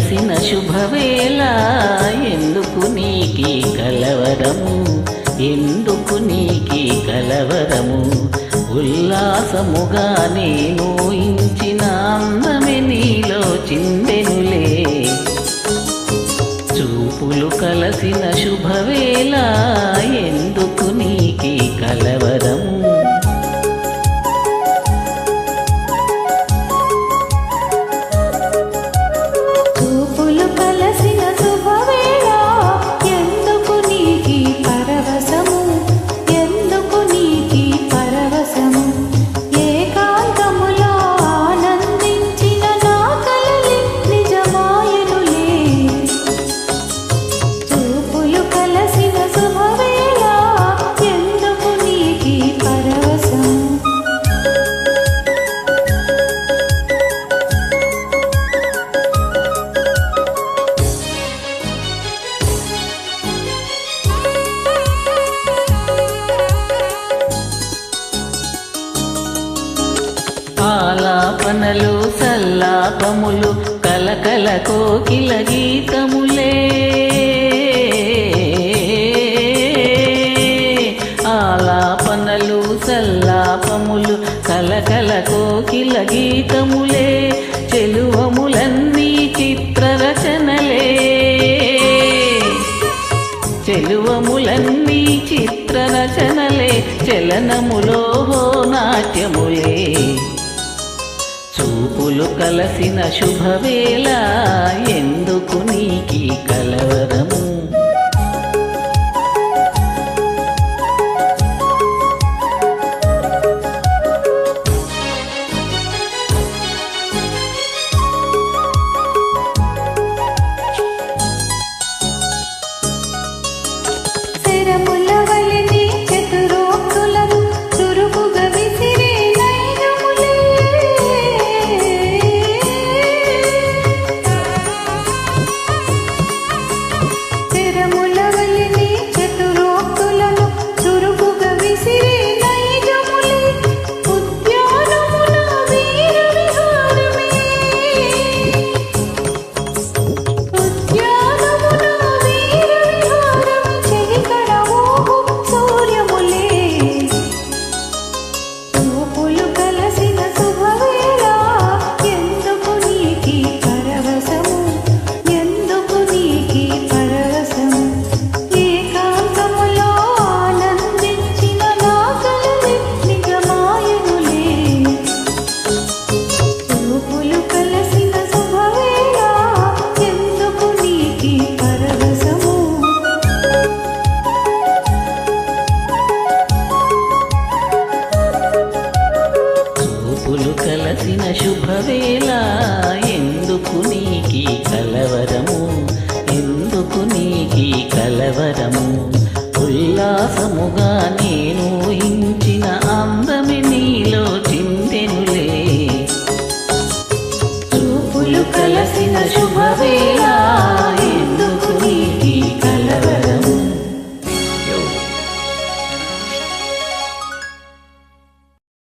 కలసిన శుభవేళ ఎందుకు నీకి కలవరము, ఎందుకు నీకి కలవరము. ఉల్లాసముగా నేను ఊహించిన అందమే నీలో చిందెనులే. చూపులు కలసిన శుభవేళ ఎందుకు నీకి కలవరము. ఆలాపనలు సల్లాపములు కలకల కోకిల గీతములే. ఆలాపనలు సల్లాపములు కలకల కోకిల గీతములే. చెలువములన్నీ చిత్రరచనలే, చెలువములన్నీ చిత్రరచనలే. చలనములో నాట్యములే. చూపులు కలసిన శుభవేళ ఎందుకు నీకి కలవరము. కలసిన శుభవేళ ఎందుకు నీకి కలవరము, ఎందుకు నీకి కలవరము. ఉల్లాసముగా నేను ఊహించిన అందమే నీలో